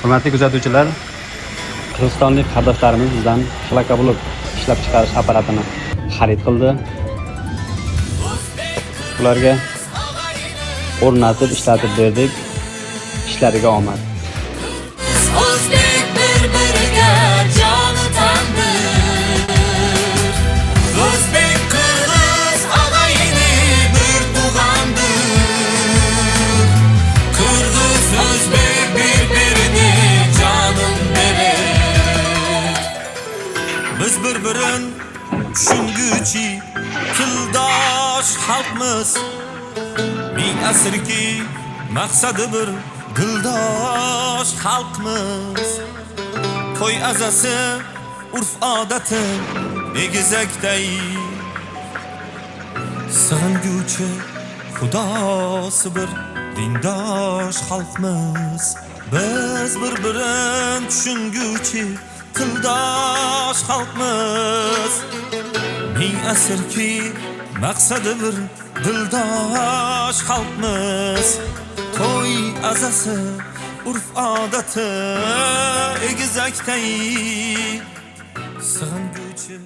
Hurmatli kuzatuvchilar, qirg'izistonlik qardoshlarimiz bizdan shlaka bo'lib ishlab chiqarish apparatini xarid qildi. Ularga o'rnatib ishlatib berdik. Ishlariga omad. O'zbek bir-biriga joni tandir. O'zbek qirg'iz og'ayni bir tug'andir. Qirg'iz o'zbek bir-birini jonin berer. Biz bir-birin tushunguchi tildosh xalqmiz. Ming asrki maqsadi bir dildosh xalqmiz. To'y azasi urf odati egizakday sig'inguchi xudosi bir dindosh xalqmiz. Biz bir-birin tushunguchi tildosh xalqmiz. Ming asrki maqsadi bir dildosh xalqmiz. To'y azasi urf odati egizakday sig'inguchi